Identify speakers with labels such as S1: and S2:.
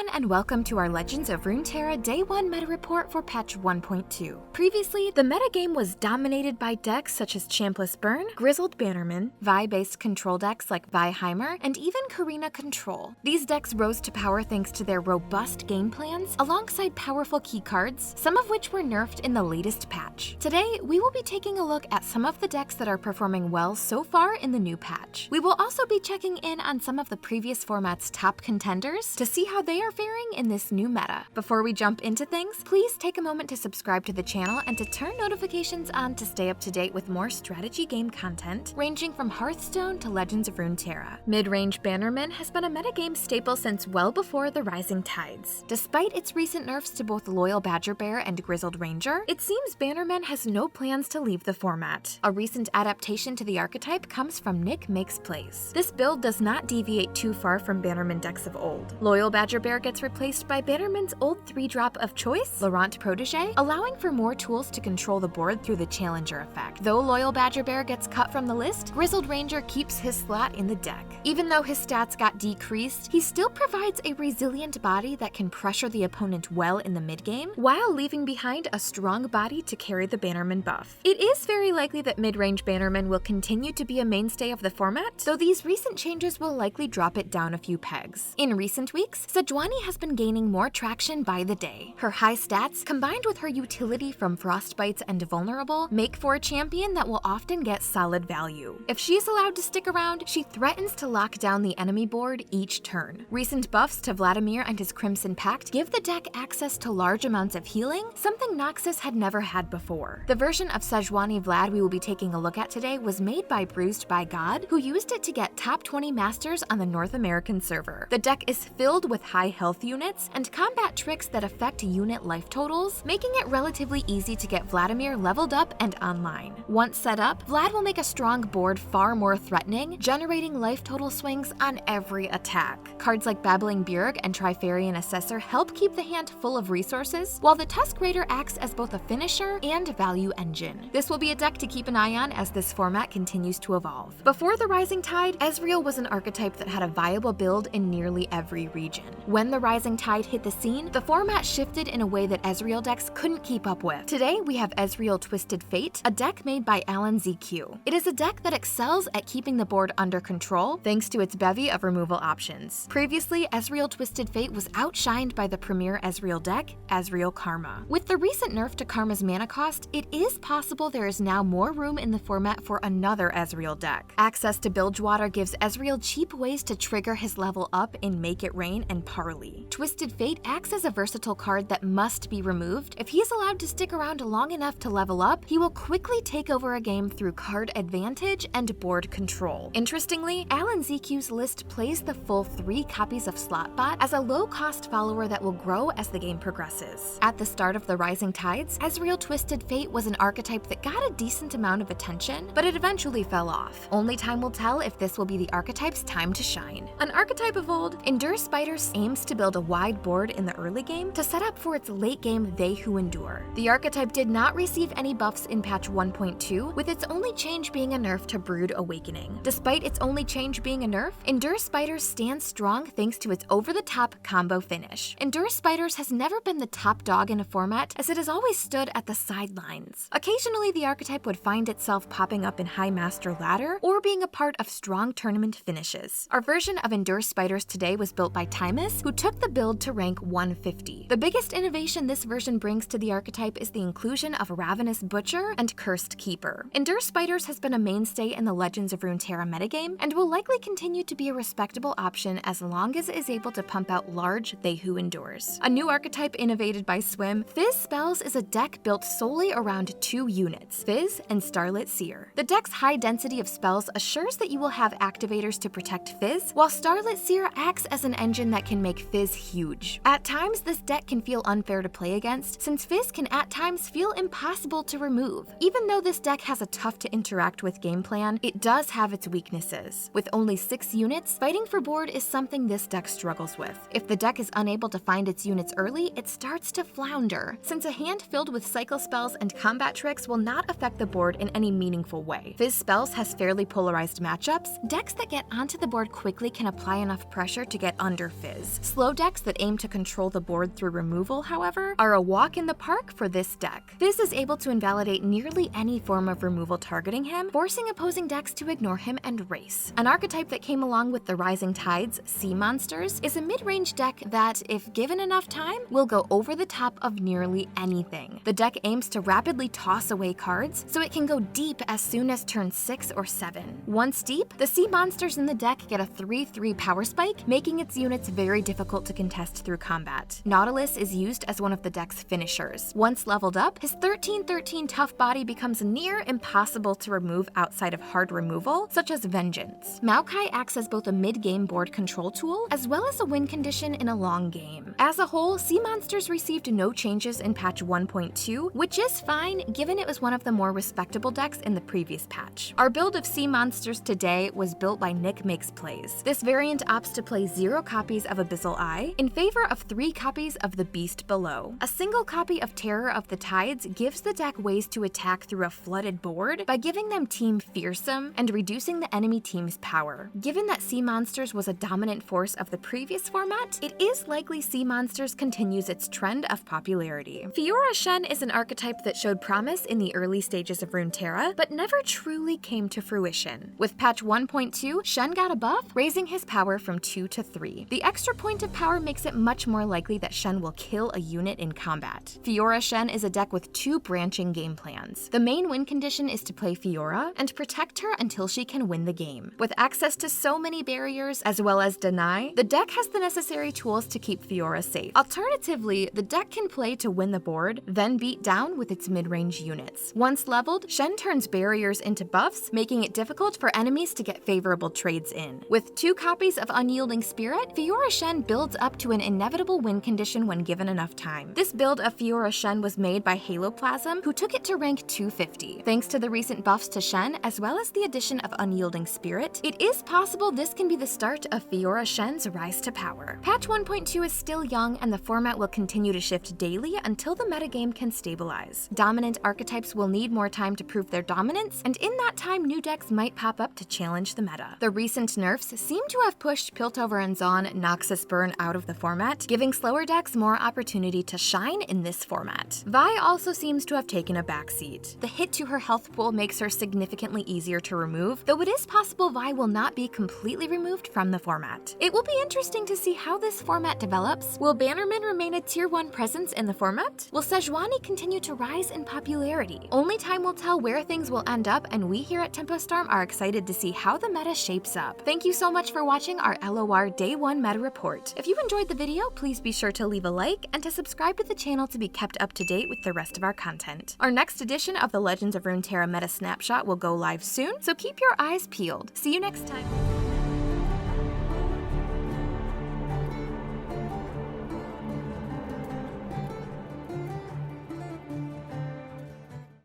S1: everyone, and welcome to our Legends of Runeterra Day 1 meta report for patch 1.2. Previously, the metagame was dominated by decks such as Champless Burn, Grizzled Bannerman, Vi-based control decks like Vi-Heimer, and even Karina Control. These decks rose to power thanks to their robust game plans, alongside powerful key cards, some of which were nerfed in the latest patch. Today, we will be taking a look at some of the decks that are performing well so far in the new patch. We will also be checking in on some of the previous format's top contenders to see how they are faring in this new meta. Before we jump into things, please take a moment to subscribe to the channel and to turn notifications on to stay up to date with more strategy game content, ranging from Hearthstone to Legends of Runeterra. Mid-range Bannerman has been a metagame staple since well before the Rising Tides. Despite its recent nerfs to both Loyal Badger Bear and Grizzled Ranger, it seems Bannerman has no plans to leave the format. A recent adaptation to the archetype comes from Nick Makes Plays. This build does not deviate too far from Bannerman decks of old. Loyal Badger Bear gets replaced by Bannerman's old 3-drop of choice, Laurent Protégé, allowing for more tools to control the board through the Challenger effect. Though Loyal Badger Bear gets cut from the list, Grizzled Ranger keeps his slot in the deck. Even though his stats got decreased, he still provides a resilient body that can pressure the opponent well in the mid-game, while leaving behind a strong body to carry the Bannerman buff. It is very likely that mid-range Bannerman will continue to be a mainstay of the format, though these recent changes will likely drop it down a few pegs. In recent weeks, Sejuani has been gaining more traction by the day. Her high stats, combined with her utility from Frostbites and Vulnerable, make for a champion that will often get solid value. If she is allowed to stick around, she threatens to lock down the enemy board each turn. Recent buffs to Vladimir and his Crimson Pact give the deck access to large amounts of healing, something Noxus had never had before. The version of Sejuani Vlad we will be taking a look at today was made by Bruised by God, who used it to get top 20 masters on the North American server. The deck is filled with high health units and combat tricks that affect unit life totals, making it relatively easy to get Vladimir leveled up and online. Once set up, Vlad will make a strong board far more threatening, generating life total swings on every attack. Cards like Babbling Bjerg and Trifarian Assessor help keep the hand full of resources, while the Tusk Raider acts as both a finisher and value engine. This will be a deck to keep an eye on as this format continues to evolve. Before the Rising Tide, Ezreal was an archetype that had a viable build in nearly every region. When the Rising Tide hit the scene, the format shifted in a way that Ezreal decks couldn't keep up with. Today, we have Ezreal Twisted Fate, a deck made by Alan ZQ. It is a deck that excels at keeping the board under control thanks to its bevy of removal options. Previously, Ezreal Twisted Fate was outshined by the premier Ezreal deck, Ezreal Karma. With the recent nerf to Karma's mana cost, it is possible there is now more room in the format for another Ezreal deck. Access to Bilgewater gives Ezreal cheap ways to trigger his level up in Make It Rain and Parley. Twisted Fate acts as a versatile card that must be removed. If he is allowed to stick around long enough to level up, he will quickly take over a game through card advantage and board control. Interestingly, Alan ZQ's list plays the full 3 copies of Slotbot as a low-cost follower that will grow as the game progresses. At the start of the Rising Tides, Ezreal Twisted Fate was an archetype that got a decent amount of attention, but it eventually fell off. Only time will tell if this will be the archetype's time to shine. An archetype of old, Endure Spiders aims to build a wide board in the early game to set up for its late game They Who Endure. The archetype did not receive any buffs in patch 1.2, with its only change being a nerf to Brood Awakening. Despite its only change being a nerf, Endure Spiders stands strong thanks to its over-the-top combo finish. Endure Spiders has never been the top dog in a format, as it has always stood at the sidelines. Occasionally, the archetype would find itself popping up in High Master Ladder or being a part of strong tournament finishes. Our version of Endure Spiders today was built by Timus, who took the build to rank 150. The biggest innovation this version brings to the archetype is the inclusion of Ravenous Butcher and Cursed Keeper. Endure Spiders has been a mainstay in the Legends of Runeterra metagame and will likely continue to be a respectable option as long as it is able to pump out large They Who Endures. A new archetype innovated by Swim, Fizz Spells is a deck built solely around 2 units, Fizz and Starlit Seer. The deck's high density of spells assures that you will have activators to protect Fizz, while Starlit Seer acts as an engine that can make Fizz huge. At times, this deck can feel unfair to play against, since Fizz can at times feel impossible to remove. Even though this this deck has a tough to interact with game plan, it does have its weaknesses. With only 6 units, fighting for board is something this deck struggles with. If the deck is unable to find its units early, it starts to flounder, since a hand filled with cycle spells and combat tricks will not affect the board in any meaningful way. Fizz Spells has fairly polarized matchups. Decks that get onto the board quickly can apply enough pressure to get under Fizz. Slow decks that aim to control the board through removal, however, are a walk in the park for this deck. Fizz is able to invalidate nearly any form of removal targeting him, forcing opposing decks to ignore him and race. An archetype that came along with the Rising Tides, Sea Monsters, is a mid-range deck that, if given enough time, will go over the top of nearly anything. The deck aims to rapidly toss away cards, so it can go deep as soon as turn 6 or 7. Once deep, the Sea Monsters in the deck get a 3/3 power spike, making its units very difficult to contest through combat. Nautilus is used as one of the deck's finishers. Once leveled up, his 13/13 tough body becomes near impossible to remove outside of hard removal, such as Vengeance. Maokai acts as both a mid-game board control tool, as well as a win condition in a long game. As a whole, Sea Monsters received no changes in patch 1.2, which is fine given it was one of the more respectable decks in the previous patch. Our build of Sea Monsters today was built by Nick Makes Plays. This variant opts to play 0 copies of Abyssal Eye in favor of 3 copies of the Beast Below. A single copy of Terror of the Tides gives the deck ways to attack through a flooded board by giving them Team Fearsome and reducing the enemy team's power. Given that Sea Monsters was a dominant force of the previous format, it is likely Sea Monsters continues its trend of popularity. Fiora Shen is an archetype that showed promise in the early stages of Runeterra, but never truly came to fruition. With patch 1.2, Shen got a buff, raising his power from 2 to 3. The extra point of power makes it much more likely that Shen will kill a unit in combat. Fiora Shen is a deck with 2 branching game plans. The main win condition is to play Fiora and protect her until she can win the game. With access to so many barriers, as well as deny, the deck has the necessary tools to keep Fiora safe. Alternatively, the deck can play to win the board, then beat down with its mid-range units. Once leveled, Shen turns barriers into buffs, making it difficult for enemies to get favorable trades in. With 2 copies of Unyielding Spirit, Fiora Shen builds up to an inevitable win condition when given enough time. This build of Fiora Shen was made by Haloplasm, who took it to rank 250. Thanks to the recent buffs to Shen, as well as the addition of Unyielding Spirit, it is possible this can be the start of Fiora Shen's rise to power. Patch 1.2 is still young, and the format will continue to shift daily until the metagame can stabilize. Dominant archetypes will need more time to prove their dominance, and in that time, new decks might pop up to challenge the meta. The recent nerfs seem to have pushed Piltover and Zaun Noxus Burn out of the format, giving slower decks more opportunity to shine in this format. Vi also seems to have taken a backseat. The hit to her health pool makes her significantly easier to remove, though it is possible Vi will not be completely removed from the format. It will be interesting to see how this format develops. Will Bannerman remain a tier 1 presence in the format? Will Sejuani continue to rise in popularity? Only time will tell where things will end up, and we here at Tempo Storm are excited to see how the meta shapes up. Thank you so much for watching our LOR Day 1 Meta Report. If you enjoyed the video, please be sure to leave a like and to subscribe to the channel to be kept up to date with the rest of our content. Our next edition of the Legends of Runeterra Meta Snapshot will go live soon, so keep your eyes peeled. See you next time!